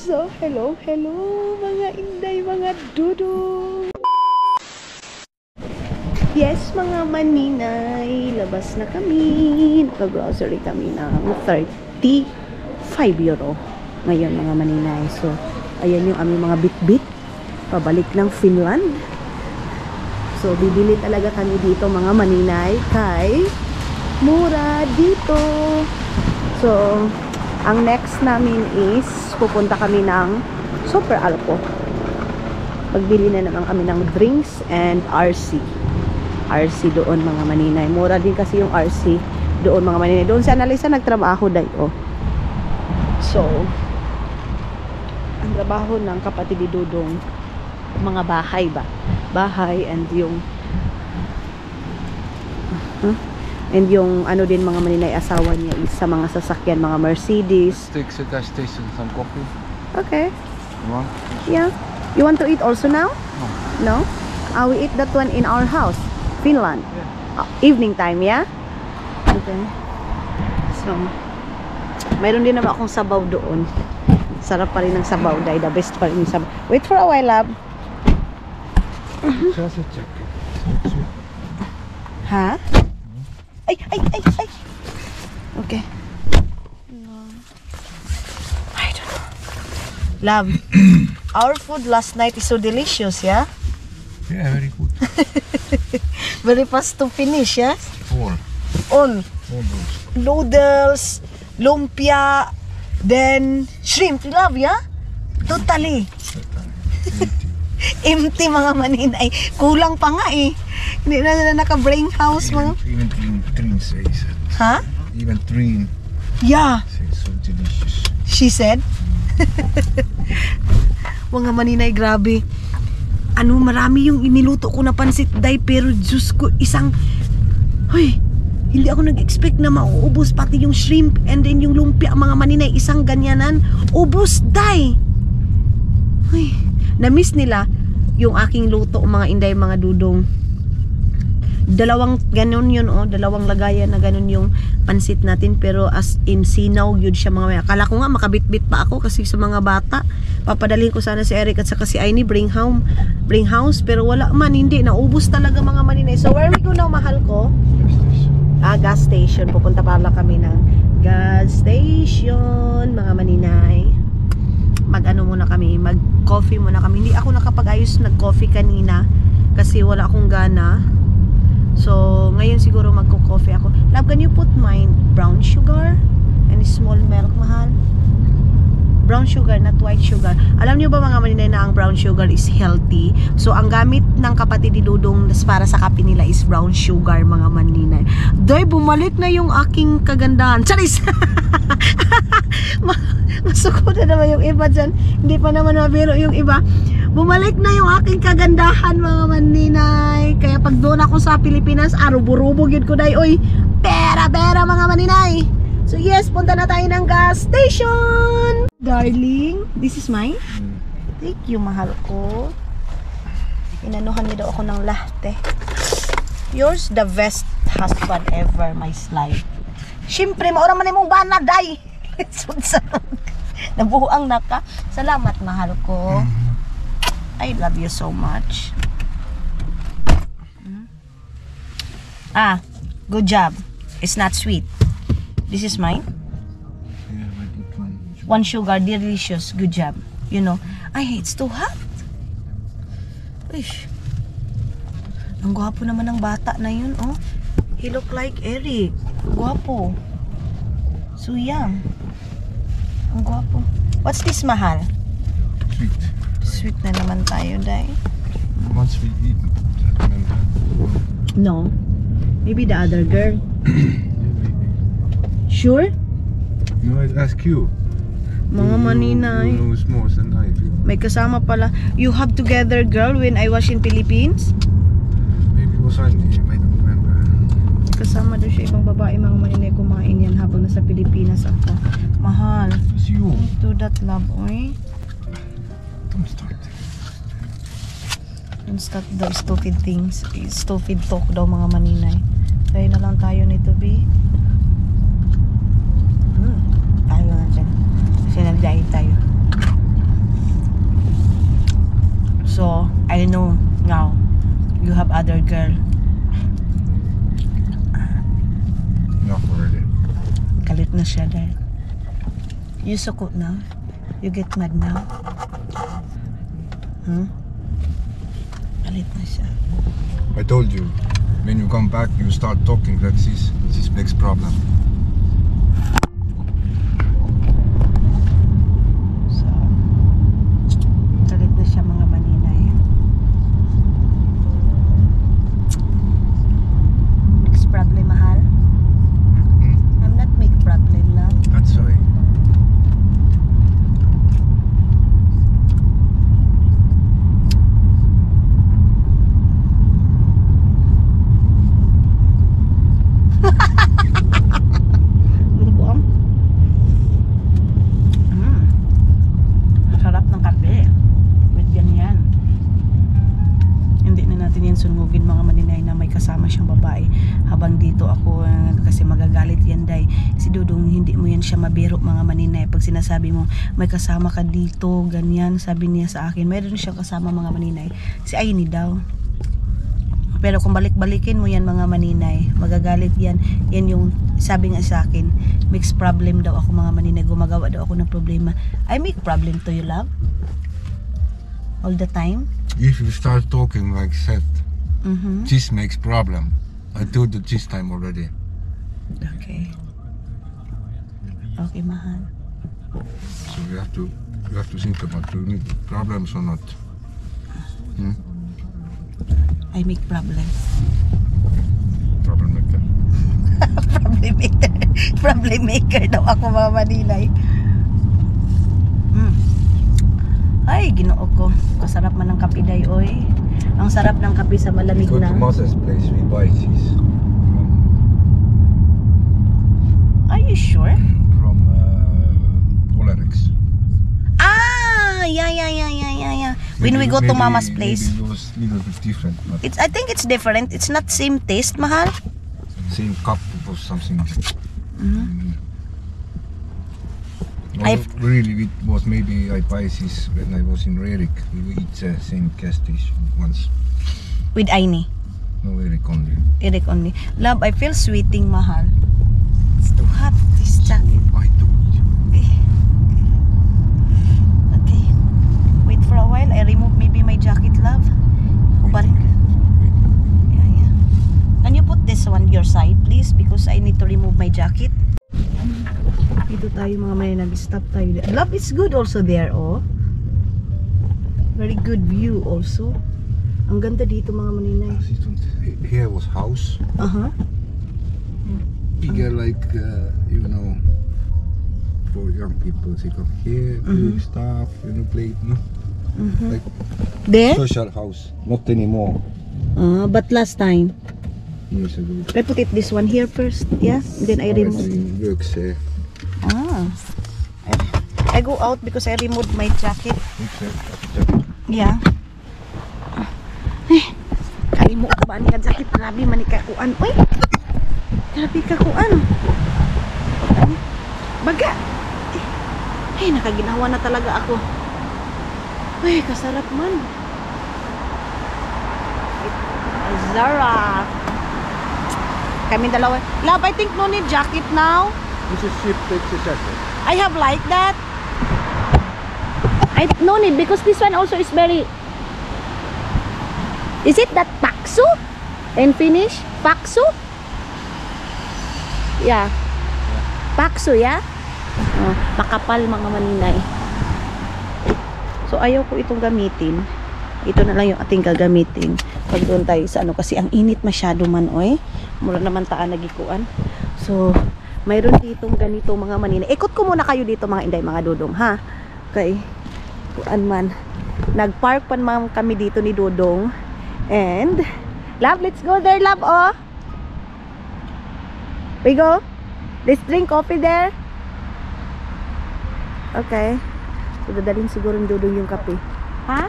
So, hello mga inday, mga dudong. Yes, mga maninay, labas na kami. Naka-grocery kami ng 35 euro. Ngayon mga maninay. So, ayan yung aming mga bit-bit. Pabalik ng Finland. So, bibili talaga kami dito mga maninay. Kay mura dito. So, ang next namin is pupunta kami ng Super Alpo. Pagbili na naman kami ng drinks and RC. RC doon mga maninay. Mura din kasi yung RC doon mga maninay. Doon si Annalisa nagtrabaho dayo. So, ang trabaho ng kapatid ni Dudong, mga bahay ba? Bahay and yung and yung ano din mga maninay asawa niya is sa mga sasakyan, mga Mercedes. Take a gas station, some coffee. Okay. You want? Yeah. You want to eat also now? No? We eat that one in our house, Finland. Yeah. Evening time, yeah? Okay. So, mayroon din naman akong sabaw doon. Sarap pa rin ng sabaw, dahil the best pa rin yung sabaw. Wait for a while, love. Just a check. Ha? Ay! Okay. I don't know. Love, our food last night is so delicious, yeah? Yeah, very good. Very fast to finish, yeah? All Almost. noodles, lumpia, then shrimp, love, yeah? Totally. Empty mga maninay. Kulang pa nga eh. Hindi na nila naka-brain house mga. Even Trin says it. Ha? Even Trin Yeah, says so delicious. she said. Mga maninay, grabe. Ano, marami yung iniluto ko na pansit day, pero Diyos ko, isang, hoy, hindi ako nag-expect na mauubos pati yung shrimp and then yung lumpia, mga maninay, isang ganyanan, ubos day. Hoy, na-miss nila yung aking luto, mga inday, mga dudong. Dalawang ganun yun, oh, dalawang lagayan na ganun yung pansit natin, pero as in sinaw yun siya mga maya. Akala ko nga makabitbit pa ako kasi sa mga bata. Papadalhin ko sana si Eric at saka si Aini bring house, pero wala man, hindi, naubos talaga mga maninay. So where we go now, mahal ko? Gas station. Pupunta pala kami ng gas station, mga maninay. Mag-ano muna kami, mag-coffee muna kami. Hindi ako nakapag-ayos nag-coffee kanina kasi wala akong gana. So, ngayon siguro magko-coffee ako. Love, can you put mine brown sugar and small milk, mahal? Brown sugar, not white sugar. Alam niyo ba mga maninay na ang brown sugar is healthy? So, ang gamit ng kapatid ni Dudong para sa kape nila is brown sugar, mga maninay. Day, bumalik na yung aking kagandahan. Charis! Masuko na naman yung iba dyan. Hindi pa naman mabiro yung iba. Bumalik na yung aking kagandahan, mga maninay. Kaya pag doon ako sa Pilipinas, rubo-rubo yun ko day. Uy, pera mga maninay. So yes, punta na tayo ng gas station. Darling, this is mine. Thank you, mahal ko. Inanuhan niyo daw ako ng latte. Yours the best husband ever, my slide. Siyempre, maura man mong bana, day. Nabuhuang naka. Salamat, mahal ko. I love you so much. Good job. It's not sweet. This is mine. Yeah, I did One sugar, delicious. Good job. You know, it's too hot. Uish. Ang gwapo naman ng bata na yun, oh. He look like Eric. Gwapo. So young. Ang gwapo. What's this, mahal? Sweet. Sweet na naman tayo, day. Once we eat, remember? No. Maybe the other girl. Yeah, maybe. Sure? No, I'd ask you. Mga maninay. You knows more than I do. May kasama pala. You have together, girl, when I was in Philippines? Maybe it was Andy. I don't remember. Kasama daw siya ibang babae, mga maninay, kumain yan habang nasa Pilipinas ako. Mahal. It was you. Don't do that, love, oy. Don't start. Don't start those stupid things. Stupid talk daw, mga maninay. Try na lang tayo nito, B. Tayo na dyan. Kasi nag-diet tayo. siya dahil. You sukot now? You get mad now? Galit na siya. I told you, when you come back, you start talking like this. This makes problem. So, galit na siya mga maninay. Next problem, mahal? I'm not make problem, love. That's why. Lubuang. Sarap ng kape. With ganyan. Hindi na natin yan sunugin mga maninay na may kasama siyang babae. Habang dito ako, kasi magagalit yan day. Si Dudong, hindi mo yan siya mabiro mga maninay. Pag sinasabi mo, may kasama ka dito, ganyan, sabi niya sa akin, mayroon siyang kasama mga maninay. Si Aini daw. Pero kung balik-balikin mo yan mga maninay, magagalit yan. Yan yung sabi nga sa akin, mixed problem daw ako mga maninay. Gumagawa daw ako ng problema. I make problem to you, love? All the time? If you start talking like that, Mm-hmm. this makes problem. I told you this time already. Okay. Okay, mahal. So you have to think about do you need problems or not. I make problem. Problem maker. Problem maker. Problem maker daw ako mga maninay. Ay, ginoo ko. Kasarap man ng kape day, oy. Ang sarap ng kape sa We malamig go to na. Mother's place, we buy this Are you sure? from Olerex. Ah, yeah. When we go to Mama's place. Maybe it was a little bit different, but I think it's different. It's not same taste, mahal. same cup or something. I've- Really, it was maybe I buy this when I was in Rerik. We eat the same gas station once. With Aini. No, Rerik only. Eric only. Love, I feel sweating, mahal. It's too hot, this jacket. I told you. Okay. Wait for a while. I remove maybe my jacket, love. O pa rin. Yeah. Can you put this one your side, please? Because I need to remove my jacket. Dito tayo mga may nag-stop tayo. Love, it's good also there, oh. Very good view also. Ang ganda dito mga maninay. Here was house, bigger like for young people. They come here, do stuff, play, like There? social house. Not anymore. But last time. Years ago. I put it this one here first. Yeah. Then I remove. Works here. I go out because I removed my jacket. Yeah. Kaimo ko ba niya jacket? Grabe man ikakuan. Uy! Grabe kakuan. Baga! Ay, nakaginawa na talaga ako. Uy, kasarap man. Zara. Kami dalawa. Love, I think no need jacket now. This is ship takes a jacket. I have like that. I no need because this one also is very. Is it that paksu? And finish? Paksu? Yeah. Paksu, yeah? Oh, makapal mga maninay. So ayaw ko itong gamitin. Ito na lang yung ating gagamitin. Pag doon tayo sa ano kasi ang init masyado man, oy. Mura naman taan nagikuan. So mayroon ditong ganito mga maninay. Ikot ko muna kayo dito mga inday, mga dudong, ha? Okay. Kuan man. Nagpark pa man kami dito ni Dudong. And, love, let's go there, love, oh. We go. Let's drink coffee there. Okay. So, dadalhin siguro ni Dudong yung kape. Ha?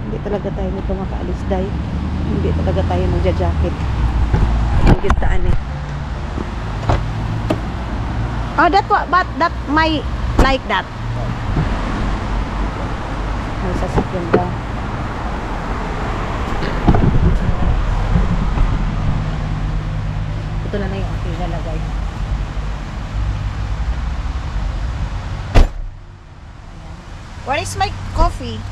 Hindi talaga tayo nito makaalis, day. Hindi talaga tayo magja-jacket. Taan eh. Oh, that what? But that my like that. May sasakyan daw. Ito na yung akin. ilalagay. Where is my coffee?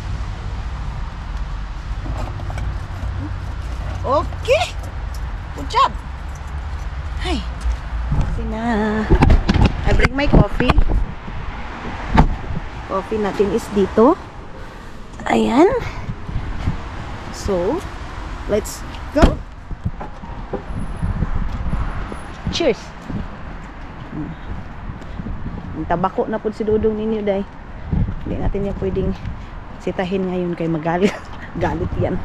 Okay. Good job. Hi. Coffee na. I bring my coffee. Coffee natin is dito. Ayan. So, let's go. Cheers. Ang tabako na po si Dudong ninyo, day. Hindi natin yan pwedeng sitahin ngayon kay magalit. Galit yan.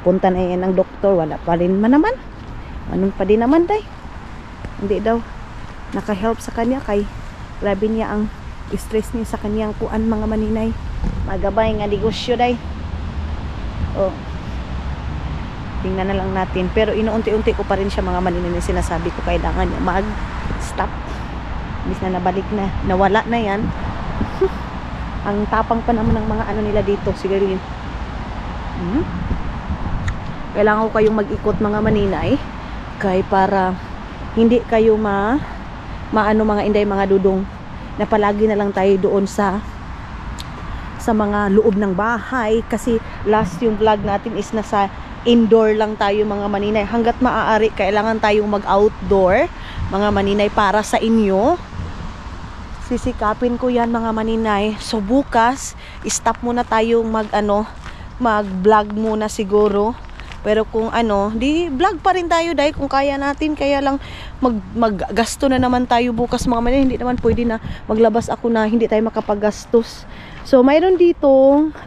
Punta na yan ng doktor, wala pa rin man naman. Anong pa din naman, day. Hindi daw naka-help sa kanya kay grabe niya ang stress niya sa kanyang kuan mga maninay. Magabay nga negosyo, day. Oh. Tingnan na lang natin. Pero inuunti-unti ko pa rin siya mga maninay. Sinasabi ko kailangan niya mag-stop. Bis na nabalik na. Nawala na yan. Ang tapang pa naman ng mga ano nila dito. Sigarilyo. Kailangan ko kayong mag-ikot mga maninay. Kay para hindi kayo maano mga inday mga dudong. Na palagi na lang tayo doon sa mga loob ng bahay. Kasi last yung vlog natin is nasa indoor lang tayo mga maninay. Hanggat maaari kailangan tayong mag-outdoor mga maninay para sa inyo. Sisikapin ko yan mga maninay. So bukas stop muna tayong mag-vlog muna siguro. Pero kung di vlog pa rin tayo dahil kung kaya natin. Kaya lang maggasto na naman tayo bukas mga maninay. Hindi naman pwede na maglabas ako na hindi tayo makapaggastos. So mayroon dito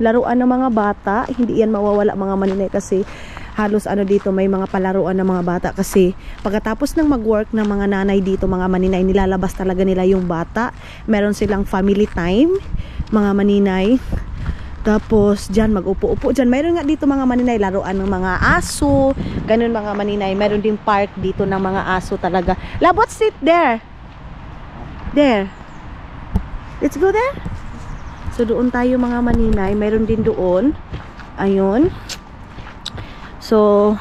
laruan ng mga bata. Hindi yan mawawala mga maninay kasi halos dito may mga palaruan ng mga bata. Kasi pagkatapos ng mag-work ng mga nanay dito mga maninay, nilalabas talaga nila yung bata. Meron silang family time mga maninay. Tapos dyan mag-upo-upo dyan. Mayroon nga dito mga maninay laruan ng mga aso. Ganun mga maninay. Mayroon din park dito ng mga aso talaga. Labot, sit there. There. Let's go there. So doon tayo mga maninay. Mayroon din doon. Ayun. So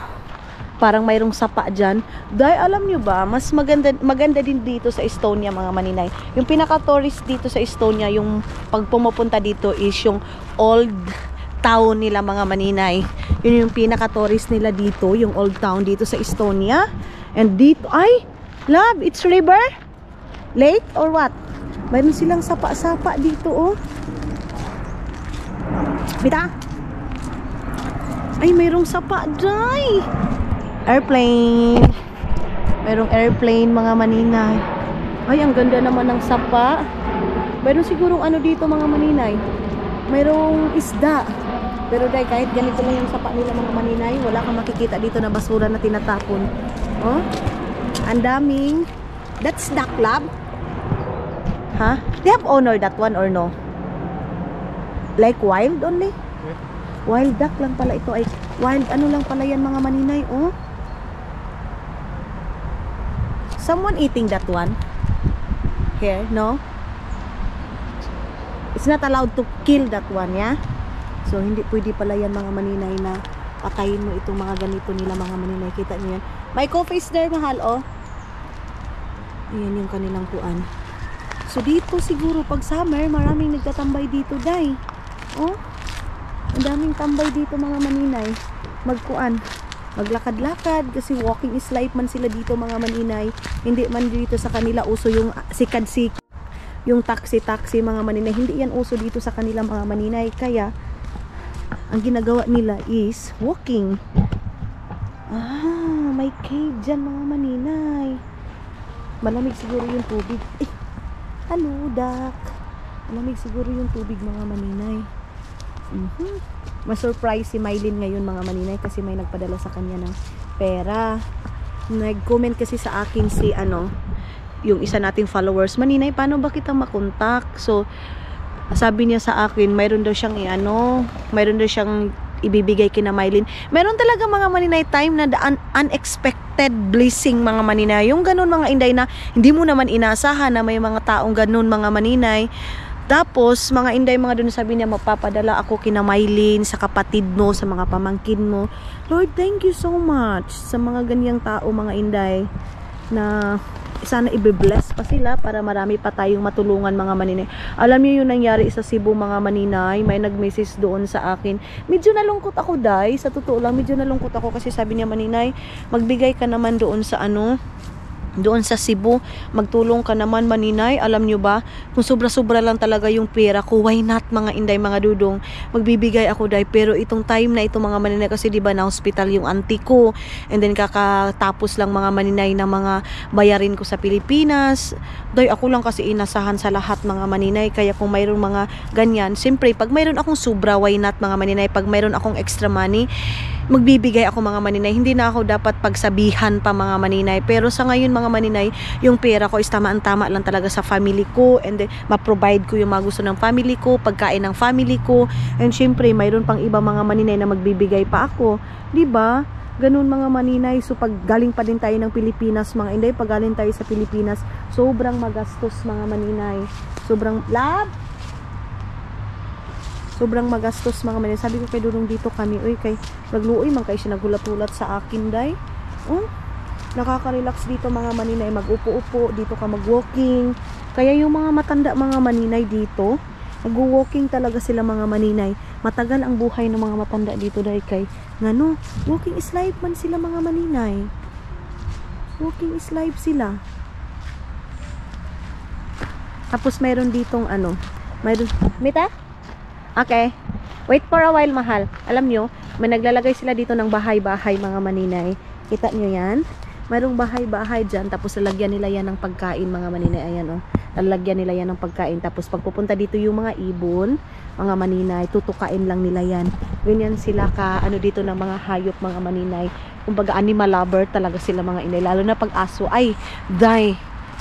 parang mayroong sapa dyan. Dahil alam nyo ba, mas maganda din dito sa Estonia mga maninay. Yung pinaka-tourist dito sa Estonia, yung pag pumupunta dito is yung old town nila mga maninay. Yun yung pinaka-tourist nila dito, yung old town dito sa Estonia. And dito, ay, love, it's river? Lake or what? Mayroon silang sapa-sapa dito, oh. Bita? Ay, mayroong sapa, day. Airplane. Mayroong airplane mga maninay. Ay, ang ganda naman ng sapa. Mayroon sigurong dito mga maninay. Mayroong isda. Pero dahil kahit ganito lang yung sapa nila mga maninay, wala kang makikita dito na basura na tinatapon. Oh? Ang daming. That's duck lab. Huh? They have owner that one or no? Like wild only? Wild duck lang pala ito. Ay, wild lang pala yan mga maninay. Oh? Someone eating that one? Here, no? It's not allowed to kill that one, yeah? So, hindi pwede pala yan mga maninay na patayin mo itong mga ganito nila mga maninay. Kita niyo yan? My coffee is there, mahal, oh. Ayan yung kanilang kuan. So, dito siguro, pag summer, maraming nagtatambay dito, day. Oh? Ang daming tambay dito mga maninay. Magkuan. Maglakad-lakad kasi walking is life man sila dito mga maninay. Hindi man dito sa kanila uso yung sikad-sik, yung taxi-taxi mga maninay. Hindi yan uso dito sa kanila mga maninay. Kaya ang ginagawa nila is walking. Ah, may cave dyan mga maninay. Malamig siguro yung tubig. Eh, hello duck. Malamig siguro yung tubig mga maninay. Ma-surprise si Mylene ngayon mga maninay kasi may nagpadala sa kanya ng pera. Nag-comment kasi sa akin si yung isa nating followers, maninay, paano ba kita makontak? So sabi niya sa akin, mayroon daw siyang mayroon daw siyang ibibigay kina Mylene. Mayroon talaga mga maninay time na unexpected blessing mga maninay. Yung ganun mga inday na hindi mo naman inasahan na may mga taong ganun mga maninay. Tapos, mga inday, mga doon sabi niya, mapapadala ako kina Mylene, sa kapatid mo, sa mga pamangkin mo. Lord, thank you so much sa mga ganyang tao, mga inday. na sana i-bless pa sila para marami pa tayong matulungan mga maninay. Alam niyo yung nangyari sa Cebu mga maninay, may nag-message doon sa akin. Medyo nalungkot ako dai, sa totoo lang medyo nalungkot ako kasi sabi niya maninay, magbigay ka naman doon sa doon sa Cebu, magtulong ka naman maninay. Alam nyo ba, kung sobra-sobra lang talaga yung pera ko, why not mga inday, mga dudong, magbibigay ako day. Pero itong time na ito mga maninay, kasi diba na hospital yung auntie ko, and then kakatapos lang mga maninay na mga bayarin ko sa Pilipinas, day ako lang kasi inasahan sa lahat mga maninay. Kaya kung mayroon mga ganyan, siyempre pag mayroon akong sobra, why not mga maninay, pag mayroon akong extra money, magbibigay ako mga maninay. Hindi na ako dapat pagsabihan pa mga maninay. Pero sa ngayon mga maninay, yung pera ko is tamaan-tama lang talaga sa family ko, and then ma-provide ko yung mga gusto ng family ko, pagkain ng family ko, and syempre mayroon pang iba mga maninay na magbibigay pa ako, di ba? Ganun mga maninay. So pag galing pa din tayo ng Pilipinas mga inday, pag galing tayo sa Pilipinas, sobrang magastos mga maninay. Sobrang magastos mga maninay. Sabi ko kay Dudong dito kami, uy, kay nagluoy man kay siya nagulat-ulat sa akin day. Nakaka-relax dito mga maninay, mag-upo-upo, dito ka mag-walking. Kaya yung mga matanda mga maninay dito, nag-walking talaga sila mga maninay. Matagal ang buhay ng mga matanda dito day kay ngano, walking is life man sila mga maninay. Walking is life sila. Tapos mayroon ditong mayroon, Mita? Okay. Wait for a while, mahal. Alam nyo, may naglalagay sila dito ng bahay-bahay mga maninay. Kita nyo yan? Mayroong bahay-bahay dyan. Tapos lalagyan nila yan ng pagkain mga maninay. Ayan lalagyan nila yan ng pagkain. Tapos pag pupunta dito yung mga ibon, mga maninay, tutukain lang nila yan. Ganyan sila dito ng mga hayop mga maninay. Kumbaga animal lover talaga sila mga inay. Lalo na pag aso, ay,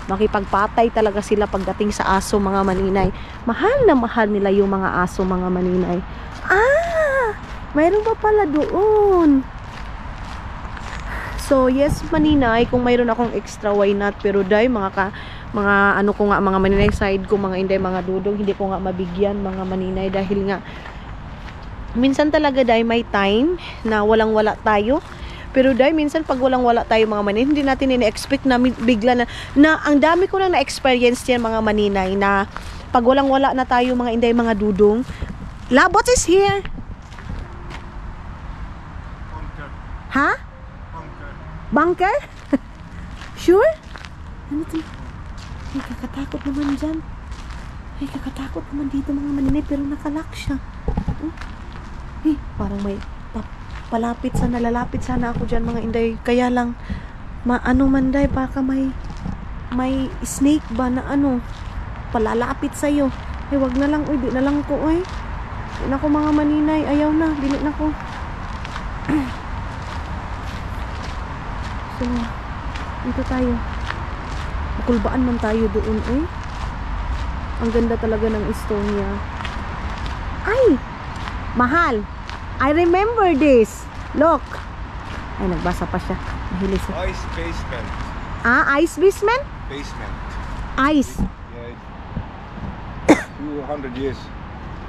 makipagpatay talaga sila pagdating sa aso mga maninay. Mahal na mahal nila yung mga aso mga maninay. Mayroon pa pala doon. So yes maninay, kung mayroon akong extra, why not? Pero day mga maninay side ko mga inday, mga dudong, hindi ko nga mabigyan mga maninay dahil nga minsan talaga day may time na walang-wala tayo. Pero dahil minsan pag walang-wala tayo mga maninay, hindi natin ina-expect na bigla na ang dami ko nang na-experience yan mga maninay, na pag walang-wala na tayo mga inday, mga dudong. Labot is here. Ha? Bunker? Sure? Ano ito? Ay, kakatakot naman dyan. Ay, kakatakot naman dito mga maninay, pero nakalock siya. Parang may lalapit sana ako dyan mga inday. Kaya lang manday, baka may snake ba na palalapit sa'yo. Wag na lang, di na lang ko, di na ko mga maninay, ayaw na, dili na ko. So dito tayo, makulbaan man tayo doon. Ang ganda talaga ng Estonia. Ay, mahal, I remember this. Look. Ay, nagbasa pa siya. Mahilig siya. Ice basement. Ice basement? Basement. Ice. Yeah. 200 years.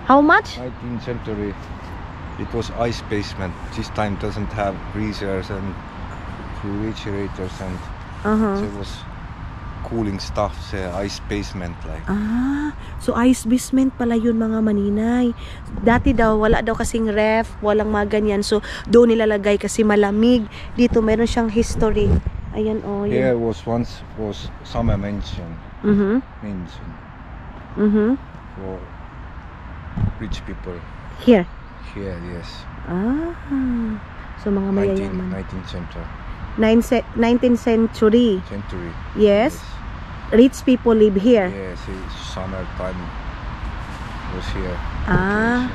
How much? 19th century. It was ice basement. This time doesn't have freezers and refrigerators and so it was cooling stuff sa ice basement like. So ice basement pala yun mga maninay. Dati daw wala daw kasing ref, walang mga ganyan. So doon nilalagay kasi malamig. Dito meron siyang history. Ayan Here once was summer mansion. Mansion. For rich people. Here, yes. So mga mayayaman. 19th century. 19th century. Yes. Rich people live here. Yes, summertime was here. But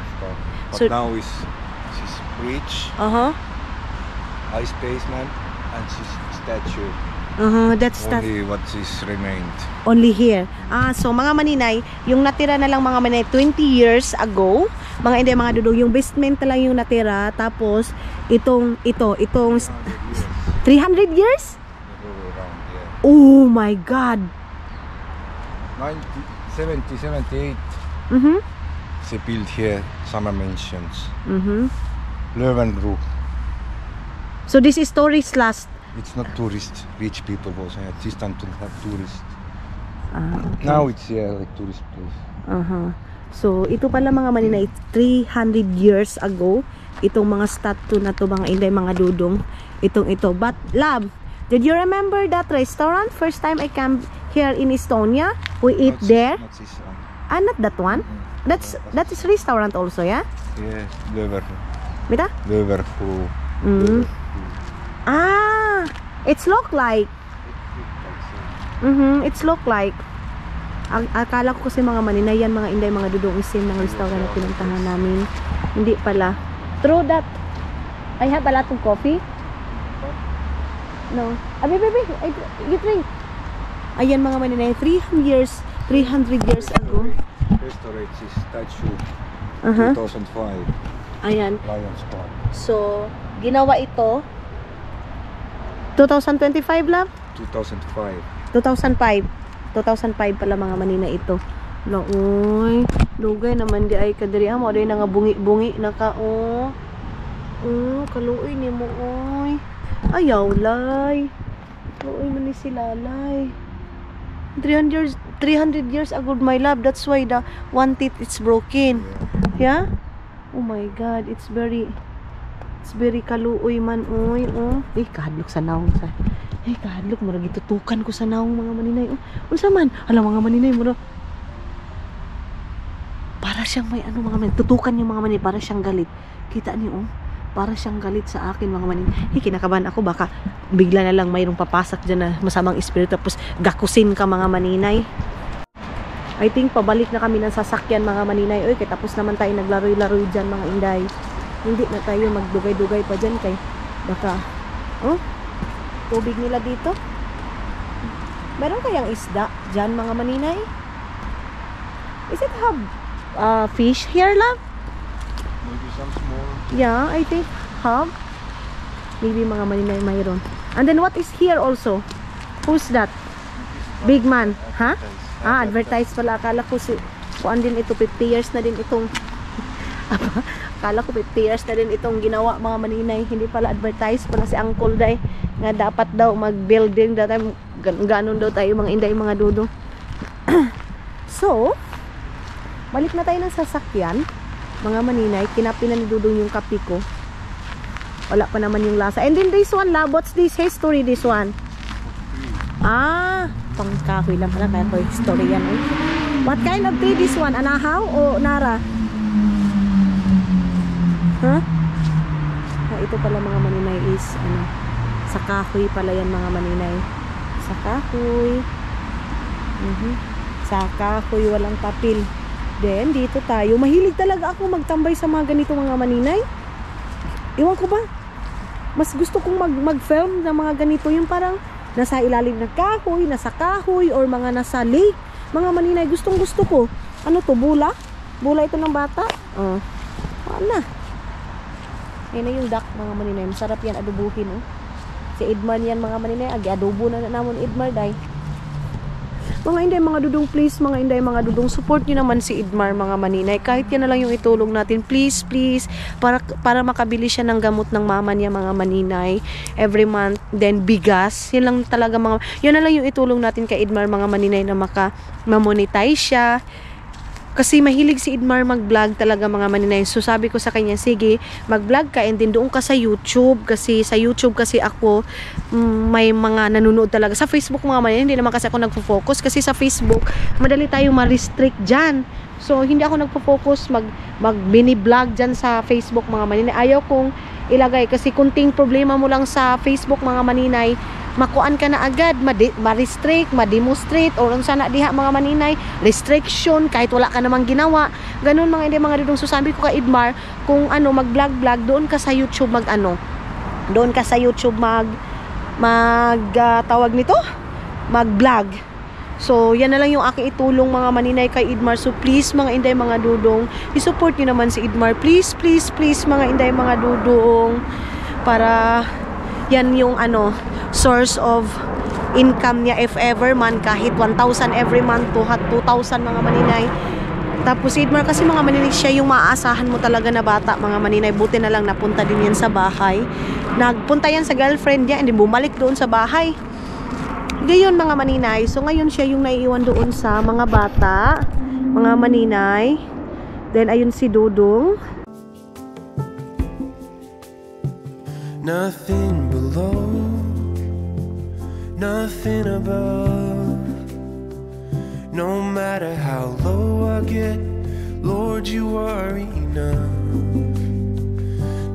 so now she's rich. Ice basement and she's statue. That's only what is remained. Only here. So mga maninay, yung natira na lang mga maninay 20 years ago, mga hindi mga dudong, yung basement na lang yung natira, tapos itong 300 years? Around, yeah. Oh my God. 78. They built here summer mansions. Löwenbräu. So this stories last It's not tourist. Rich people was. This time don't have tourists. Okay. Now it's like tourist place. So, ito pala mga maninay, 300 years ago, itong mga statue na to, mga inday, mga dudong, ito. But, love, did you remember that restaurant? First time I came here in Estonia, we eat there. Not this one. Not that one? That is restaurant also, yeah? Yes, Liverpool. Mitä? Liverpool. It's look like. It's look like. Akala ko kasi mga maninay yan, mga inday, mga dudong isin ng restaurant na pinuntahan namin. Hindi pala. True that. I have a lot of coffee. No. Baby, you drink. Ayan mga maninay, 300 years ago. Restaurant is statue. 2005. Ayan. Lions Park. So, ginawa ito 2025 lang? 2005 pala mga manina ito. Laoy, lugay naman di ay kadiri amo day nga bungi-bungi na ka kaluoy ni mo oy. Ayaw lay. Luoy man ni sila lay. 300 years ago my love, that's why the one teeth is broken. Yeah? Oh my god, it's very kaluoy man oy. Kahadlok sa naong sa. Kahadlok mo rin itutukan ko sa naong mga maninay. Unsa man? Alam mga maninay mo para siyang may mga maninay. Tutukan yung mga maninay para siyang galit. Kita niyo para siyang galit sa akin mga maninay. Kinakabahan ako baka bigla na lang mayroong papasak dyan na masamang espiritu tapos gakusin ka mga maninay. I think pabalik na kami ng sasakyan mga maninay. Kaya tapos naman tayo naglaro-laro dyan mga inday. Hindi na tayo magdugay-dugay pa dyan kay baka tubig nila dito. Meron kayang isda dyan mga maninay? Is it have fish here love? Maybe some small. Yeah, I think have. Maybe mga maninay mayroon. And then what is here also? Who's that? Big man, ha? Advertise pala. Akala ko kuan din ito 50 years na din itong akala ko 50 years na din itong ginawa mga maninay. Hindi pala advertise pala si Uncle Day nga dapat daw mag-building that time ganon daw tayo mga inday mga dudo. So, balik na tayo ng sasakyan mga maninay. Kinapin na ni Dudong yung kape ko. Wala pa naman yung lasa. And then this one love, what's this history this one? Pangkahoy lang pala kaya ko history yan What kind of tree this one? Anahaw o nara? Ito pala mga maninay is sa kahoy pala yan mga maninay. Sa kahoy. Sa kahoy, walang papel. Then dito tayo. Mahilig talaga ako magtambay sa mga ganito mga maninay. Iwan ko ba? Mas gusto kong mag-film ng mga ganito. Yung parang nasa ilalim ng kahoy, nasa kahoy, or mga nasa lake. Mga maninay, gustong gusto ko. Ano to? Bula? Bula ito ng bata? Wala. Yan na yung duck mga maninay. Masarap yan adobuhin Si Edmar yan mga maninay. Adobo na namon Edmar day. Mga inday mga dudong, please mga inday mga dudong, support nyo naman si Edmar mga maninay. Kahit yan na lang yung itulong natin. Please para makabili siya ng gamot ng mama niya mga maninay every month. Then bigas. Yan lang talaga yan na lang yung itulong natin kay Edmar mga maninay na ma-monetize siya. Kasi mahilig si Edmar mag-vlog talaga mga maninay. So sabi ko sa kanya, sige, mag-vlog ka and then doon ka sa YouTube. Kasi sa YouTube kasi ako may mga nanonood talaga. Sa Facebook mga maninay, hindi naman kasi ako nagpo-focus. Kasi sa Facebook, madali tayong ma-restrict dyan. So hindi ako nagpo-focus mag-mini-vlog dyan sa Facebook mga maninay. Ayaw kong ilagay. Kasi kunting problema mo lang sa Facebook mga maninay, makuan ka na agad, ma-restrict, ma-demonstrate, or unsa na diha mga maninay, restriction, kahit wala ka namang ginawa. Ganun mga hindi mga dudong. So sabi ko kay Edmar, kung mag-vlog, doon ka sa YouTube doon ka sa YouTube tawag nito? Mag-vlog. So yan na lang yung aking itulong mga maninay kay Edmar. So please mga inday mga dudong, i-support niyo naman si Edmar. Please mga inday mga dudong, para yan yung source of income niya if ever man, kahit 1,000 every month to 2,000 mga maninay. Tapos Sidmar, kasi mga maninay, siya yung maaasahan mo talaga na bata, mga maninay. Buti na lang napunta din yan sa bahay. Nagpunta yan sa girlfriend niya and then bumalik doon sa bahay. Gayon mga maninay. So ngayon siya yung naiiwan doon sa mga bata, mga maninay. Then ayun si Dudong. Nothing below, nothing above. No matter how low I get, Lord, you are enough.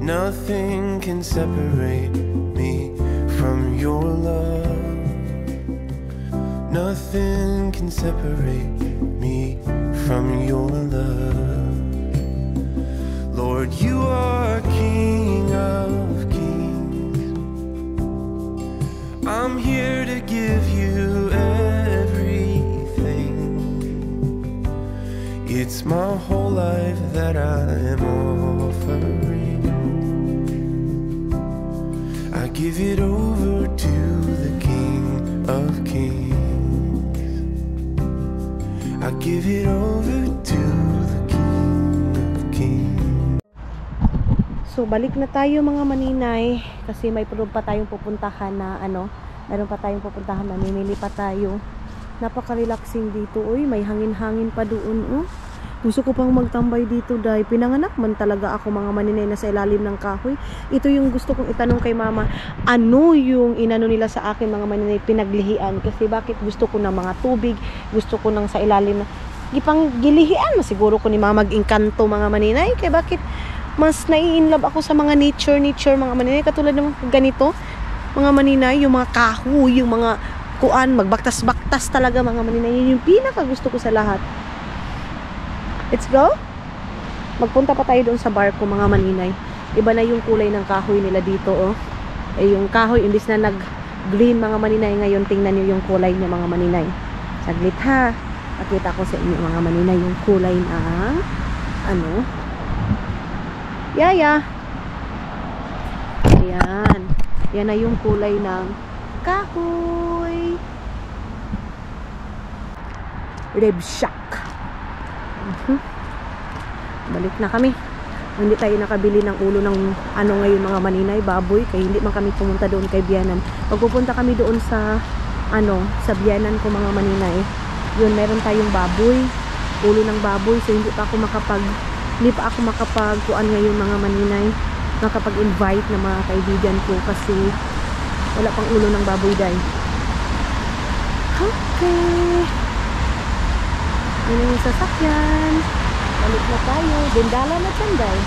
Nothing can separate me from your love. Nothing can separate me from your love. Lord, you are King of Kings. I'm here to give you everything. It's my whole life that I am offering. I give it over to the King of Kings. I give it over to the King of Kings. So balik na tayo mga maninay, kasi may program pa tayong pupuntahan na meron pa tayong pupuntahan, mamimili pa tayo. Napaka-relaxing dito. Uy, may hangin-hangin pa doon. Gusto ko pang magtambay dito dahil pinanganak man talaga ako mga maninay na sa ilalim ng kahoy. Ito yung gusto kong itanong kay mama. Ano yung inano nila sa akin mga maninay, pinaglihian? Kasi bakit gusto ko ng mga tubig, gusto ko ng sa ilalim na gipang gilihian. Masiguro ko ni mama mag-engkanto mga maninay. Kaya bakit mas nai-inlove ako sa mga nature mga maninay. Katulad ng ganito, mga maninay, yung mga kahoy, yung mga kuan, magbaktas-baktas talaga mga maninay. Yun yung pinaka gusto ko sa lahat. Let's go. Magpunta pa tayo doon sa barko mga maninay. Iba na yung kulay ng kahoy nila dito yung kahoy imbis na nag-green mga maninay, ngayon tingnan niyo yung kulay niya mga maninay. Saglit ha. Pakita ko sa inyo mga maninay yung kulay ng Yaya. Ayan. Yan na yung kulay ng kahoy. Rib shack. Balik na kami. Hindi tayo nakabili ng ulo ng ngayon mga maninay, baboy, kaya hindi man kami pumunta doon kay Bianan. Pag pupunta kami doon sa sa Bianan ko mga maninay, yun meron tayong baboy, ulo ng baboy. So hindi pa ako makapag kuan ngayon mga maninay, makapag-invite ng mga kaibigan ko kasi wala pang ulo ng baboy dahil. Okay. Yun yung sasakyan. Balik na tayo. Dindala na tanday.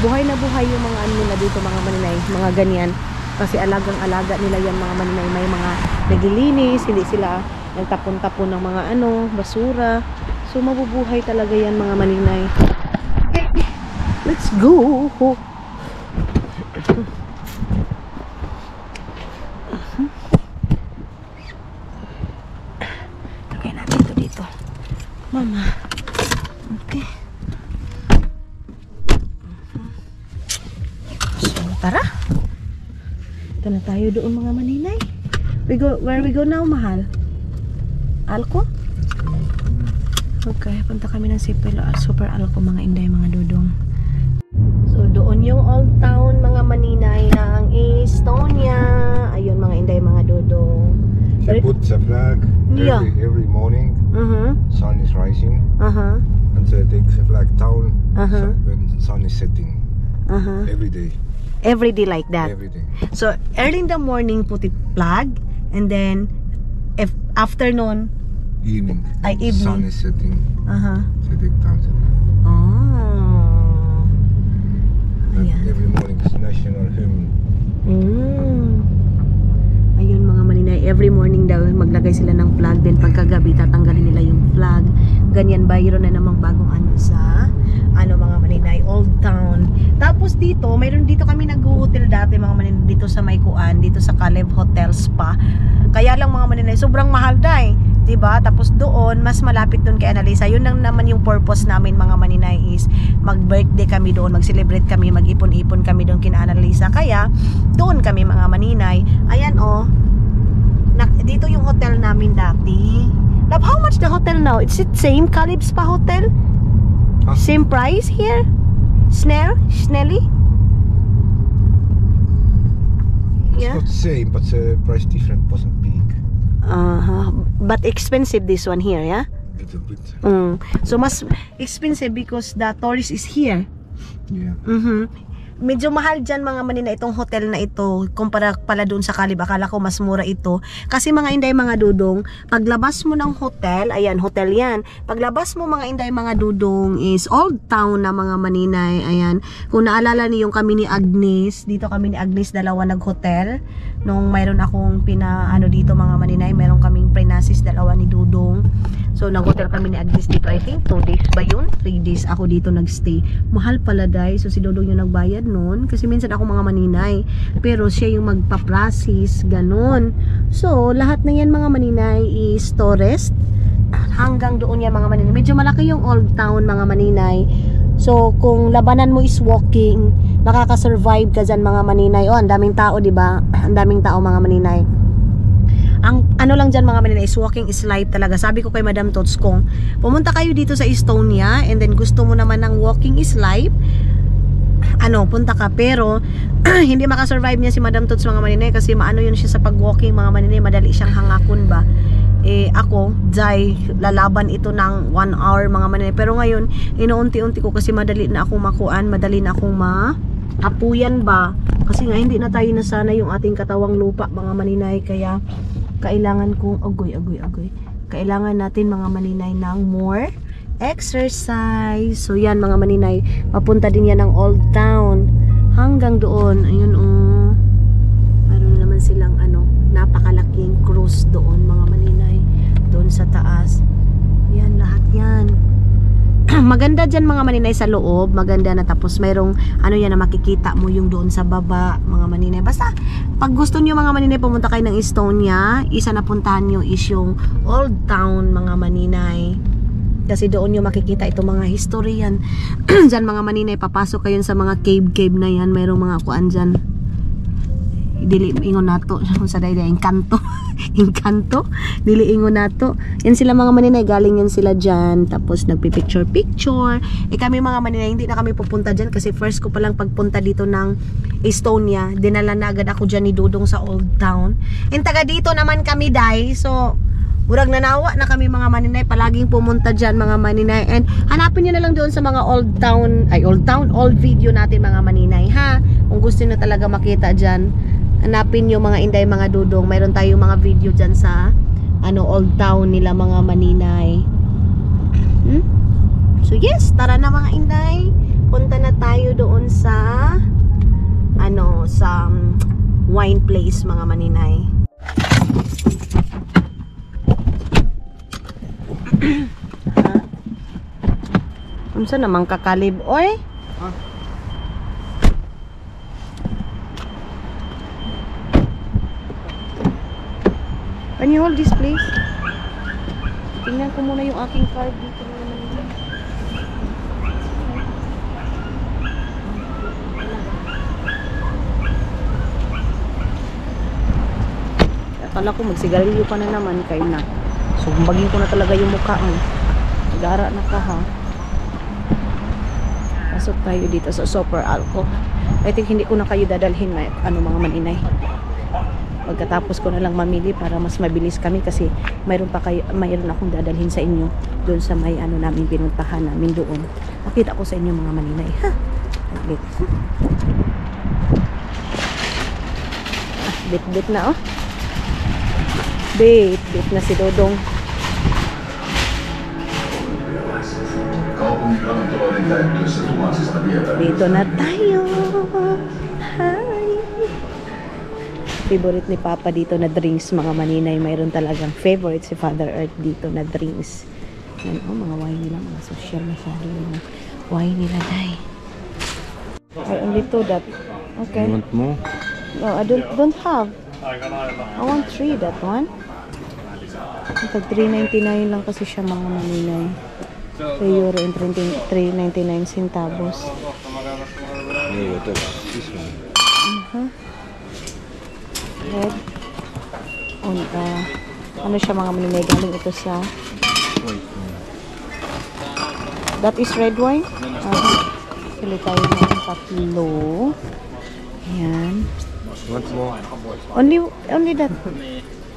Buhay na buhay yung mga nila dito mga maninay. Mga ganyan. Kasi alagang-alaga nila yan mga maninay. May mga naglilinis. Hindi sila nagtapon-tapon ng mga basura. So mabubuhay talaga yan mga maninay. Okay. Let's go. Mama. Okay. So, tara. Ito na tayo doon mga maninay. Where we go now, mahal? Alco? Okay, punta kami ng Super Alco mga inday, mga dudong. So, doon yung old town mga maninay ng Estonia. Ayun mga inday, mga dudong. They put the flag every morning. Sun is rising. And they take the flag down when the sun is setting. Every day. Every day like that. Every day. So early in the morning put it flag, and then if afternoon, evening. Evening. Sun is setting. They take down the flag. And every morning is national hymn. Ayun mga maninay, every morning daw maglagay sila ng flag, then pagkagabi tatanggalin nila yung flag. Ganyan ba, yun na namang bagong sa mga maninay, old town. Tapos dito, mayroon dito kami nag-hotel dati mga maninay, dito sa Maykuan, dito sa Caleb Hotel Spa. Kaya lang mga maninay, sobrang mahal dahil, diba? Tapos doon, mas malapit doon kay Annalisa. Yun lang naman yung purpose namin mga maninay, is mag-birthday kami doon, mag-celebrate kami, mag-ipon-ipon kami doon kina Annalisa. Kaya, doon kami mga maninay. Ayan dito yung hotel namin dati. Love, how much the hotel now? Is it same Calib Spa Hotel? Huh? Same price here? Snelly? It's Yeah. not same, but the price difference wasn't big. But expensive this one here, yeah? Little bit. So mas expensive because the tourist is here. Yeah. Medyo mahal dyan mga manina itong hotel na ito kumpara pala doon sa Calib. Akala ko mas mura ito kasi mga inday mga dudong, paglabas mo ng hotel, ayan hotel yan, paglabas mo mga inday mga dudong is Old Town na mga maninay. Ayan, kung naalala niyo yung kami ni Agnes, dito kami ni Agnes dalawa nag-hotel nung mayroon akong dito mga maninay, mayroon kaming prenasis dalawa ni Dudong. So nag-hotel kami ni Agnes dito, I think 2 days ba yun? 3 days ako dito nagstay. Mahal pala day, so si Dudong yung nagbayad noon kasi minsan ako mga maninay pero siya yung magpa-process ganon. So lahat na yan mga maninay is tourist hanggang doon yan mga maninay. Medyo malaki yung Old Town mga maninay. So kung labanan mo is walking, makaka-survive ka dyan mga maninay. Oh, ang daming tao, di ba? Ang daming tao mga maninay. Ang ano lang dyan mga maninay is walking is life talaga. Sabi ko kay Madam Tots kung pumunta kayo dito sa Estonia and then gusto mo naman ng walking is life, punta ka, pero hindi makasurvive niya si Madam Tots mga maninay kasi maano yun siya sa pag-walking mga maninay, madali siyang hangakon ba. Ako, Jai, lalaban ito ng 1 hour mga maninay, pero ngayon inuunti-unti ko kasi madali na akong makuan, madali na akong maapuyan ba, kasi nga hindi na tayo nasana yung ating katawang lupa mga maninay, kaya kailangan kong agoy, kailangan natin mga maninay ng more exercise. So yan mga maninay, papunta din yan ng Old Town hanggang doon. Ayun mayroon naman silang napakalaking cruise doon mga maninay, doon sa taas. Yan, lahat yan. Maganda dyan mga maninay sa loob, maganda na, tapos mayroong yan na makikita mo yung doon sa baba mga maninay. Basta pag gusto niyo mga maninay pumunta kayo ng Estonia, isa na puntahan niyo is yung Old Town mga maninay. Kasi doon yung makikita itong mga historian. Diyan mga maninay, papasok kayo sa mga cave na yan. Mayroong mga kuan dyan. Dili ingon nato sa dayday Encanto. Encanto, dili ingon nato. Yan sila mga maninay, galing yan sila dyan. Tapos nagpi-picture. Kami mga maninay, hindi na kami pupunta dyan kasi first ko palang pagpunta dito ng Estonia, dinala na agad ako dyan ni Dudong sa Old Town. And taga dito naman kami day, so murag nanawa na kami mga maninay, palaging pumunta dyan mga maninay. And hanapin nyo na lang doon sa mga Old video natin mga maninay ha. Kung gusto nyo talaga makita dyan, hanapin nyo mga inday mga dudong. Mayroon tayong mga video dyan sa Old Town nila mga maninay. So yes, tara na mga inday, punta na tayo doon sa sa wine place mga maninay. Unsa namang kakalib oy? Can you hold this please? Tingnan ko muna yung aking card dito. Akala ko magsigarilyo pa na naman kayo na. So bumbagin ko na talaga yung mukha mo. Gara na ka ha. Pasok tayo dito sa Super Alco. I think hindi ko na kayo dadalhin na mga maninay. Pagkatapos ko na lang mamili para mas mabilis kami kasi mayroon akong dadalhin sa inyo doon sa may namin pinuntahan namin doon. Pakita ko sa inyo mga maninay ha. Bit na oh. Bit na si Dodong. Dito na tayo. Hi. Favorite ni Papa dito na drinks mga maninay. Mayroon talagang favorite si Father Earth dito na drinks. Yan mga wine nila, mga social masyado yung wine nila day. I only two that. Okay. You want more? No, I don't have. I want 3 that one. Tag 3.99 lang kasi siya mga maninay. €3 and 3.99 centavos. Yeah, this one. Red on Ano siya mga maninay? Galing ito sa... That is red wine? Pili tayo ng 3. Ayan. Want more? Only that.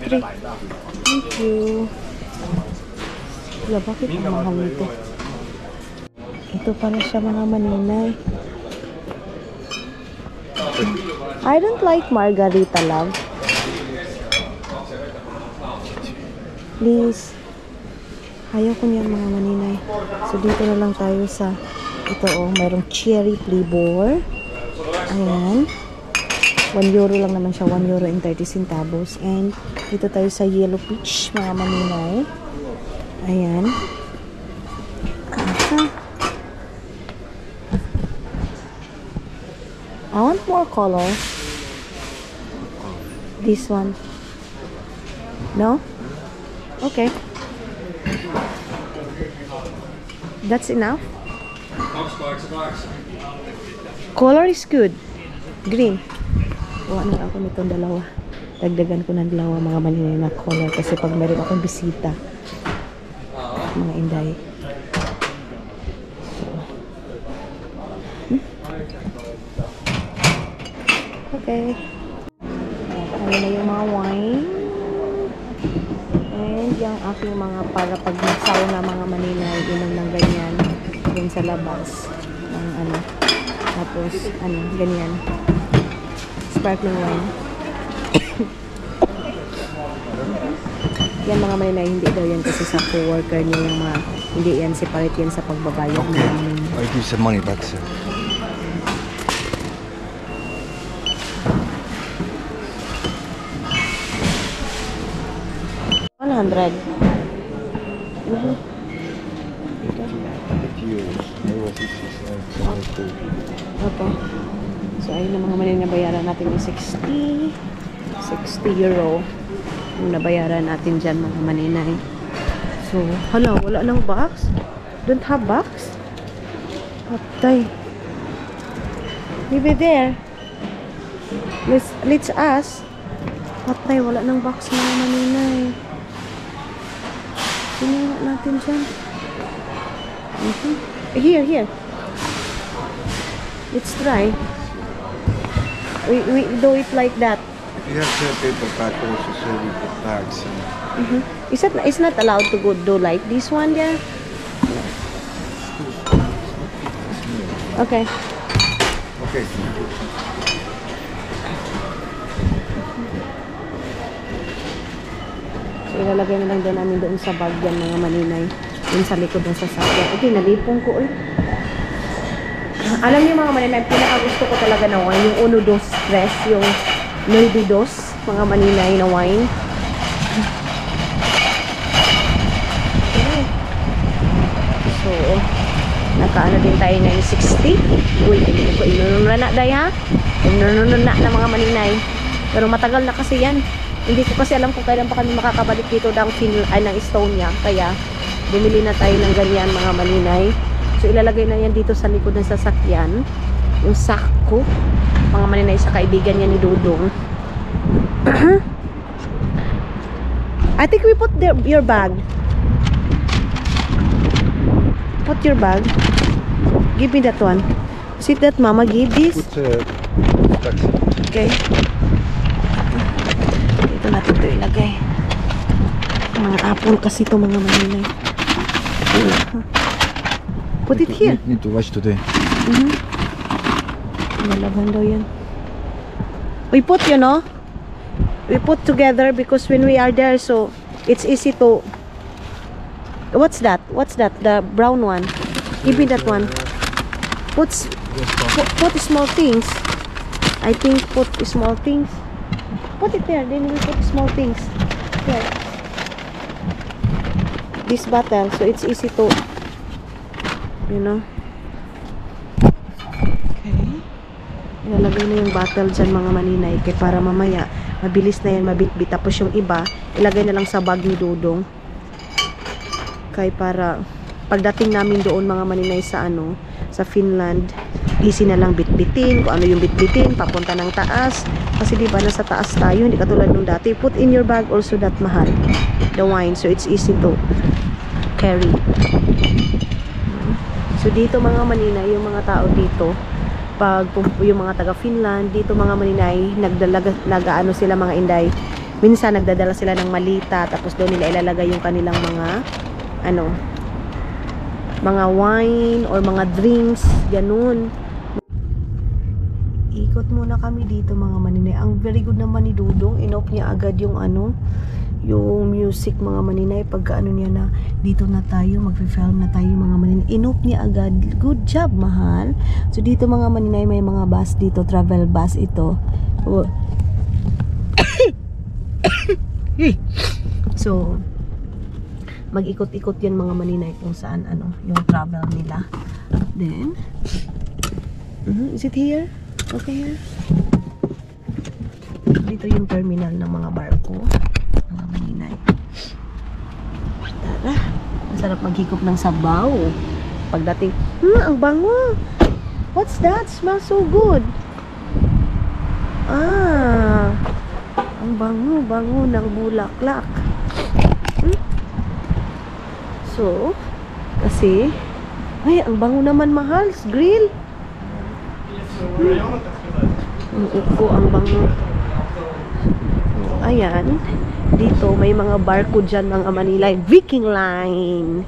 3. Thank you. Wala, bakit ang mahal nito? Ito pala siya mga maninay. I don't like margarita, love. Please. Ayaw ko niyan mga maninay. So dito na lang tayo sa ito mayroong cherry flavor. Ayan. 1 euro lang naman siya. 1 euro and 30 centavos. And dito tayo sa yellow peach mga maninay. Ayan. I want more color. This one. No? Okay. That's enough. Color is good. Green. Kuha na ako nitong dalawa. Dagdagan ko ng dalawa mga maninay na color kasi pag meron akong bisita, mga inday. So. Okay. Ano na yung mga wine. And yung aking mga para pag nagsauna mga maninay, inom ng ganyan dun sa labas. Ng ano. Tapos, ano, ganyan. Sparkling wine. Yan mga maninay, hindi daw yan kasi sa co-worker niya yung mga, hindi yan, separate yan sa pagbabayad ng I give some money back, sir. €100. Okay. So, ayun na mga maninay, nabayaran natin yung 60 euro. Yung nabayaran natin dyan mga maninay. So, hala, wala lang box? Don't have box? Patay. Maybe there. Let's ask. Patay, wala nang box mga maninay. Sinuha natin dyan. Here. Let's try. We do it like that. You have to paper pack also, so we put bags. It's not allowed to go do like this one there? Okay. Okay. So, ilalagay na lang din namin doon sa bag yan mga maninay. Yun sa likod ng sasakyan. Okay, nalipong ko eh. Alam niyo mga maninay, pinaka-gusto ko talaga na wine, yung 1-2 stress, yung 9-2 mga maninay na wine. Okay. So, nakaano din tayo na yung 60. Uy, hindi ko inunun na day ha. Inunun na mga maninay. Pero matagal na kasi yan. Hindi ko kasi alam kung kailan pa kami makakabalik dito ng Estonia. Kaya, bumili na tayo ng ganyan mga maninay. So, ilalagay na yan dito sa likod ng sasakyan. Yung sako. Mga maninay sa kaibigan niya ni Dudong. I think we put your bag. Put your bag. Give me that one. See that mama give this? Put taxi. Okay. Dito natin ito ilagay. Mga apple kasi ito mga maninay. Put it here. Need to wash today. Nalaban daw yan. We put, you know, we put together because when we are there, so it's easy to... What's that? What's that? The brown one. Give me that one. Put small things. I think put small things. Put it there. Then we put small things. Here. This bottle. So it's easy to, you know. Okay. Ilalagay na yung bottle dyan mga maninay. Kaya para mamaya, mabilis na yan mabitbit. Tapos yung iba, ilagay na lang sa bag ni Dudong. Kaya para pagdating namin doon mga maninay sa ano, sa Finland, easy na lang bitbitin. Kung ano yung bitbitin, papunta ng taas. Kasi di ba nasa taas tayo, hindi katulad nung dati. Put in your bag also that mahal. the wine, so it's easy to carry. So dito mga maninay, yung mga tao dito, pag yung mga taga Finland dito mga maninay, nag-ano sila mga inday, minsan nagdadala sila ng malita, tapos doon nila ilalagay yung kanilang mga ano, mga wine or mga drinks, ganun. Ikot muna kami dito mga maninay. Ang very good naman ni Dudong, inop niya agad yung ano, yung music mga maninay. Pagka ano niya na, dito na tayo, mag-film na tayo mga maninay. Inop niya agad. Good job, mahal. So dito mga maninay, may mga bus dito, travel bus ito. So mag-ikot-ikot yan mga maninay kung saan ano, yung travel nila. Then is it here? Okay here. Dito yung terminal ng mga barko mga maninay. Tara, masarap maghikop ng sabaw. Pagdating, ang bango. What's that? Smells so good. Ang bango ng bulaklak. So, kasi, ay, ang bango naman mahal. Grill. Ang upo, ang bango. Ayan. Dito, may mga barko dyan mga maninay. Viking Line.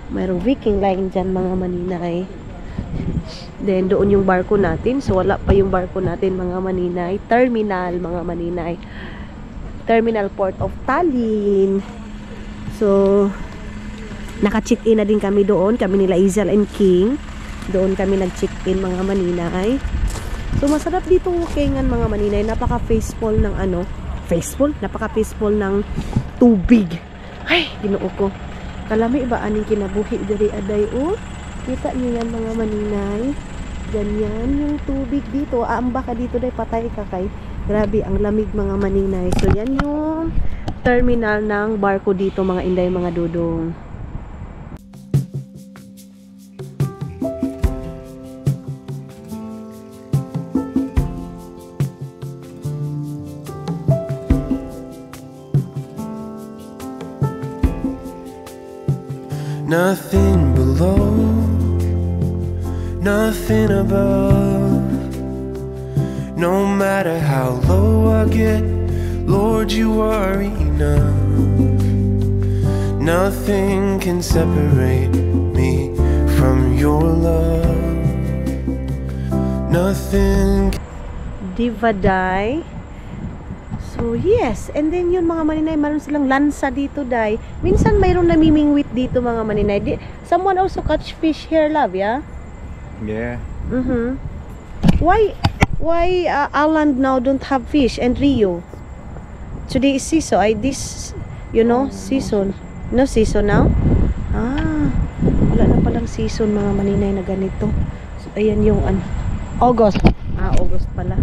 Mayroong Viking Line dyan mga maninay. Then, doon yung barko natin. So, wala pa yung barko natin mga maninay. Terminal mga maninay. Terminal Port of Tallinn. So, naka-check-in na din kami doon. Kami nila Izel and King. Doon kami nag-check-in mga maninay. So masarap dito walkingan mga maninay. Napaka-peaceful ng ano. Napaka-peaceful ng tubig. Ay, ginoo ko. Kalami ba aning kinabuhi diri aday o? Kita niyo yan mga maninay. Ganyan yung tubig dito. Aamba ka dito day, patay ka kay. Grabe, ang lamig mga maninay. So yan yung terminal ng barko dito mga inday mga dudong. Nothing below, nothing above. No matter how low I get, Lord, you are enough. Nothing can separate me from your love. Nothing. Divaday. So yes, and then yun mga maninay, meron silang lansa dito day. Minsan mayroong namimingwit dito mga maninay. Someone also catch fish here, love, yeah? Yeah. Why Ireland now don't have fish and Rio? Today is season. Season. No season now? Wala na palang season mga maninay na ganito. So ayan yung August. August pala.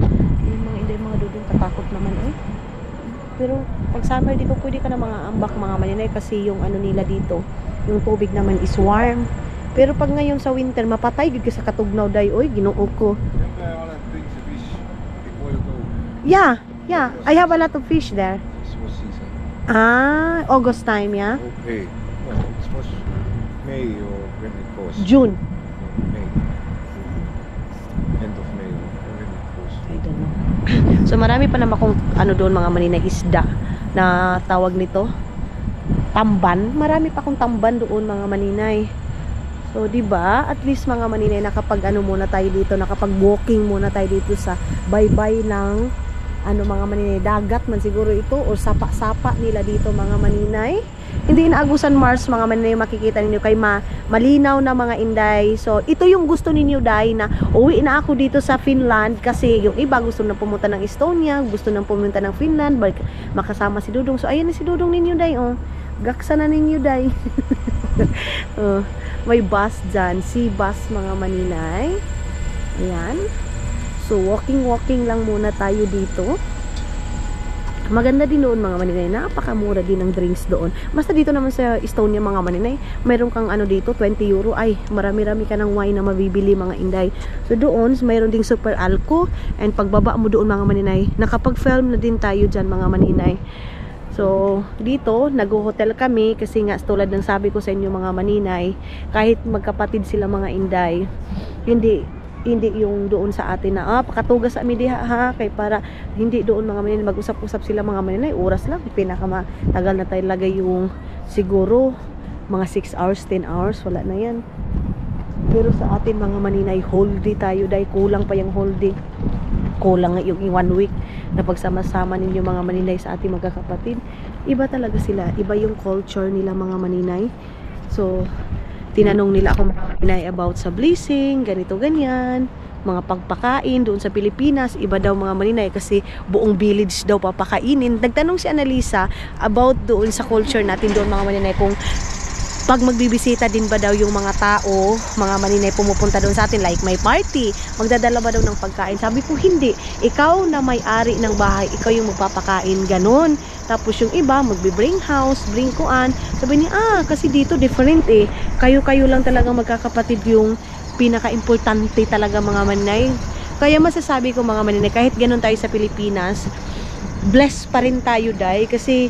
Yung mga dudong katakot naman Pero pag summer dito pwede ka na mga ambak mga maninay kasi yung ano nila dito, yung tubig naman is warm. Pero pag ngayon sa winter mapatay gid ka sa katugnaw day, oy ginoo ko. Yeah, I have a lot of fish there. This was season. August time, yeah? Okay. No, it was May or when it was. June. No, May. End of May or when it was. I don't know. So marami pa naman kung ano doon mga maninay isda na tawag nito tamban. Marami pa akong tamban doon mga maninay. So di ba? At least mga maninay nakapag ano muna tayo dito, nakapag walking muna tayo dito sa baybay ng ano mga maninay, dagat man siguro ito o sapa-sapa nila dito mga maninay. Hindi inaagusan Mars mga maninay, makikita ninyo kay malinaw na mga inday. So ito yung gusto ninyo day na uwi na ako dito sa Finland kasi yung iba gusto na pumunta ng Estonia, gusto na pumunta ng Finland, makasama si Dudong. So ayan na si Dudong ninyo day, gaksa na ninyo day. May bus dyan, sea bus mga maninay. Ayan. So walking lang muna tayo dito. Maganda din doon mga maninay, napakamura din ng drinks doon. Basta dito naman sa Estonia mga maninay, mayroon kang ano dito, 20 euro. Ay, marami-rami ka ng wine na mabibili mga inday. So doon, mayroon ding super alco. And pagbaba mo doon mga maninay, nakapag-film na din tayo dyan mga maninay. So, dito, nag-hotel kami kasi nga tulad ng sabi ko sa inyo mga maninay, kahit magkapatid sila mga inday, hindi yung doon sa atin na pakatugas sa diha ha, kay para hindi doon mga maninay mag-usap-usap sila mga maninay, oras lang, pinakamatagal na tayo lagay yung siguro mga 6 hours, 10 hours, wala na yan. Pero sa atin mga maninay, whole day tayo, dahil kulang pa yung whole day. Kulang yung 1 week na pagsama-sama ninyo mga maninay sa ating magkakapatid. Iba talaga sila, iba yung culture nila mga maninay. So tinanong nila ako mga maninay about sa blessing, ganito ganyan, mga pagpakain doon sa Pilipinas. Iba daw mga maninay kasi buong village daw papakainin. Nagtanong si Annalisa about doon sa culture natin doon mga maninay, kung pag magbibisita din ba daw yung mga tao, mga maninay pumupunta doon sa atin, like may party, magdadala ba daw ng pagkain? Sabi ko, hindi. Ikaw na may-ari ng bahay, ikaw yung magpapakain, ganon. Tapos yung iba, magbe-bring house, bring kuan. Sabi niya, kasi dito different eh. Kayo-kayo lang talaga magkakapatid yung pinaka-importante talaga mga maninay. Kaya masasabi ko mga maninay, kahit ganon tayo sa Pilipinas, blessed pa rin tayo dahil kasi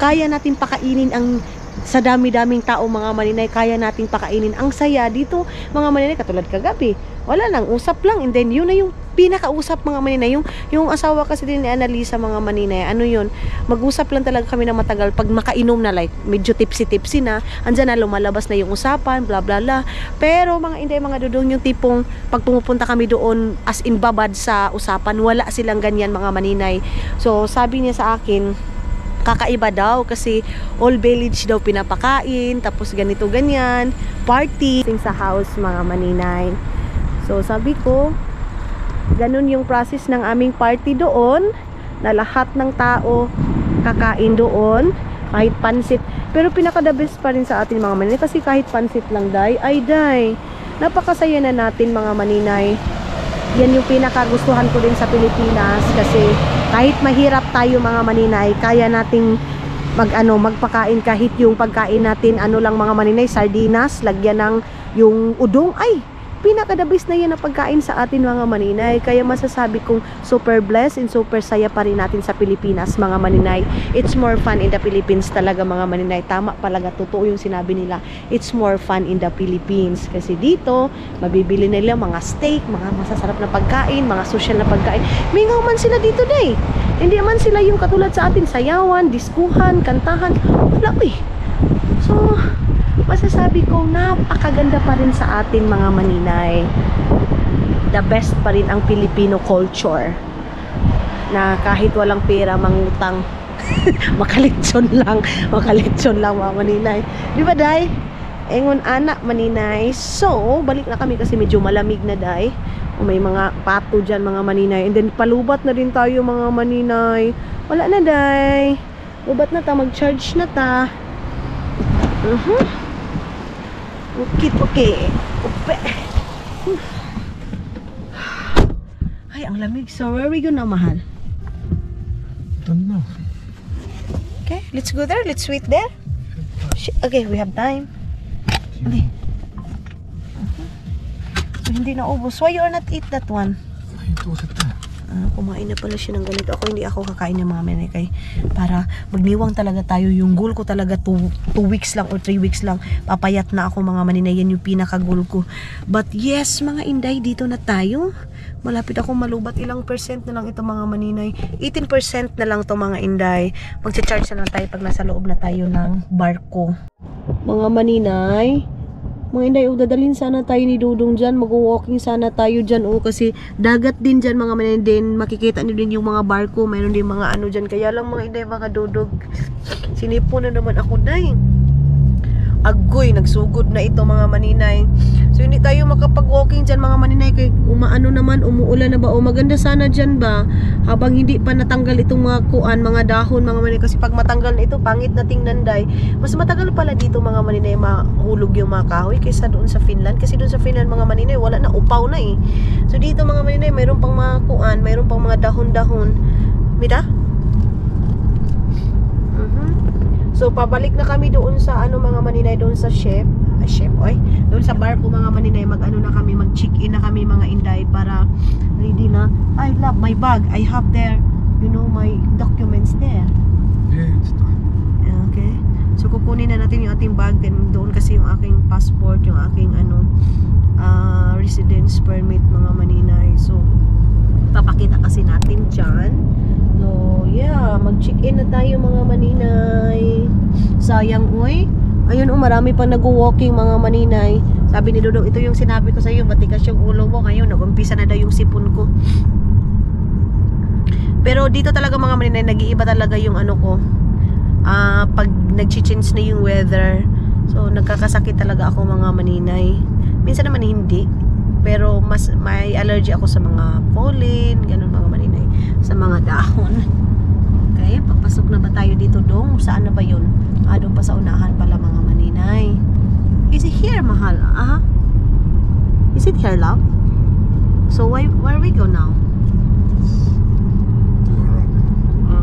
kaya natin pakainin ang sa dami-daming tao mga maninay, kaya nating pakainin ang saya dito mga maninay. Katulad kagabi, wala lang, usap lang, and then yun na yung pinakausap mga maninay. Yung asawa kasi din ni Annalisa mga maninay, ano yun, mag-usap lang talaga kami na matagal. Pag makainom na, like medyo tipsy-tipsy na, andyan na lumalabas na yung usapan, bla bla bla. Pero mga inday, mga dudong, yung tipong pag pumupunta kami doon as in babad sa usapan, wala silang ganyan mga maninay. So sabi niya sa akin, kakaiba daw kasi all village daw pinapakain, tapos ganito ganyan, party sa house mga maninay. So sabi ko, ganun yung process ng aming party doon, na lahat ng tao kakain doon, kahit pansit. Pero pinaka the best pa rin sa atin mga maninay, kasi kahit pansit lang day, napakasaya na natin mga maninay. Yan yung pinakagustuhan ko din sa Pilipinas, kasi kahit mahirap tayo mga maninay, kaya nating magpakain. Kahit yung pagkain natin lang mga maninay, sardinas, lagyan ng yung udong, ay pinakadabis na yan na pagkain sa atin mga maninay. Kaya masasabi kong super blessed and super saya pa rin natin sa Pilipinas mga maninay. It's more fun in the Philippines talaga mga maninay. Tama palaga, totoo yung sinabi nila, it's more fun in the Philippines. Kasi dito mabibili nila mga steak, mga masasarap na pagkain, mga social na pagkain. Mingaw man sila dito day, hindi man sila yung katulad sa atin, sayawan, diskuhan, kantahan, wala eh. So masasabi ko, napakaganda pa rin sa atin mga maninay. The best pa rin ang Filipino culture, na kahit walang pera mangutang makalitsyon lang mga maninay, di ba day? Engon anak maninay. So balik na kami kasi medyo malamig na day, may mga pato dyan mga maninay, and then palubat na din tayo mga maninay. Wala na day, lubat na ta, mag-charge na ta. Okay. Ay, ang lamig. So, where are we gonna, mahal? Don't know. Okay, let's go there. Let's wait there. Okay, we have time. Okay. So, hindi na ubos. Why you are not eat that one? Kumain na pala siya ng ganito. Hindi ako kakain ng mga menekay. Para magniwang talaga tayo. Yung goal ko talaga 2 weeks lang or 3 weeks lang. Papayat na ako mga maninay. Yan yung pinaka-goal ko. But yes, mga inday, dito na tayo. Malapit ako malubat. Ilang percent na lang ito mga maninay? 18% na lang to mga inday. Magcha-charge na lang tayo pag nasa loob na tayo ng barko. Mga maninay, mga inday, dadalhin sana tayo ni Dudong dyan. Mag-walking sana tayo dyan. Kasi dagat din dyan mga maninay. Din makikita nyo din yung mga barko. Mayroon din mga ano dyan. Kaya lang mga inday, mga Dudong, sinipo na naman ako day. Agoy, nagsugod na ito mga maninay. So hindi tayo makapag-walking dyan mga maninay. Kaya umaano naman, umuulan na ba? O maganda sana dyan ba? Habang hindi pa natanggal itong mga kuan, mga dahon mga maninay. Kasi pag matanggal na ito, pangit na tingnan day. Mas matagal pala dito mga maninay mahulog yung mga kahoy kaysa doon sa Finland. Kasi doon sa Finland mga maninay, wala na, upaw na eh. So dito mga maninay, mayroon pang mga kuan, mayroon pang mga dahon-dahon. Mida? So pabalik na kami doon sa mga maninay, doon sa doon sa barko mga maninay. Mag-ano na kami, mag-check-in na kami mga inday para ready na. I love my bag. I have there, my documents there. Yeah, it's time. Okay. So kukunin na natin yung ating bag, then doon kasi yung aking passport, yung aking residence permit, mga maninay. So papakita kasi natin dyan. So yeah, mag-check-in na tayo mga maninay. Sayang, uy. Ayun, marami pang nag-walking mga maninay. Sabi ni Dudong, ito yung sinabi ko sa iyo, matigas yung ulo mo. Ngayon, nag-umpisa na daw yung sipon ko. Pero dito talaga mga maninay, nag-iiba talaga yung ano ko. Pag nag-change na yung weather. So, nagkakasakit talaga ako mga maninay. Minsan naman hindi. Pero mas may allergy ako sa mga pollen, ganun mga maninay. Sa mga dahon. Okay, papasok na ba tayo dito, Dong? Saan na ba yun? Doon pa sa unahan pala mga maninay. Is it here, mahal? Is it here, love? So, where we go now?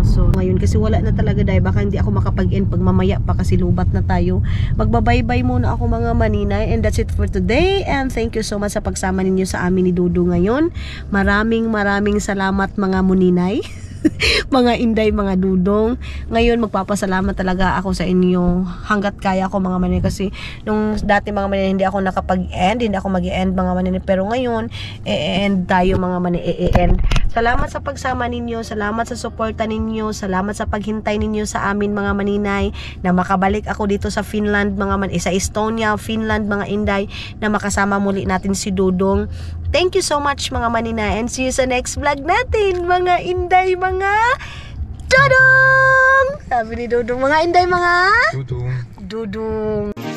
So, ngayon kasi wala na talaga dahil baka hindi ako makapag-end pag mamaya pa kasi lubat na tayo. Magbabaybay muna ako mga maninay, and that's it for today, and thank you so much sa pagsama ninyo sa amin ni Dudu ngayon. Maraming salamat mga muninay. Mga inday, mga dudong. Ngayon magpapasalamat talaga ako sa inyo hanggat kaya ko mga maninay, kasi nung dati mga maninay hindi ako nakapag-end, hindi ako mag-end mga maninay, pero ngayon e-end tayo mga maninay, e-end. Salamat sa pagsama ninyo, salamat sa suporta ninyo, salamat sa paghintay ninyo sa amin mga maninay, na makabalik ako dito sa Finland mga maninay, sa Estonia, Finland mga inday, na makasama muli natin si Dudong. Thank you so much mga maninay, and see you sa next vlog natin mga inday, mga Dudong! Sabi ni Dudong, mga inday, mga Dudong. Dudong.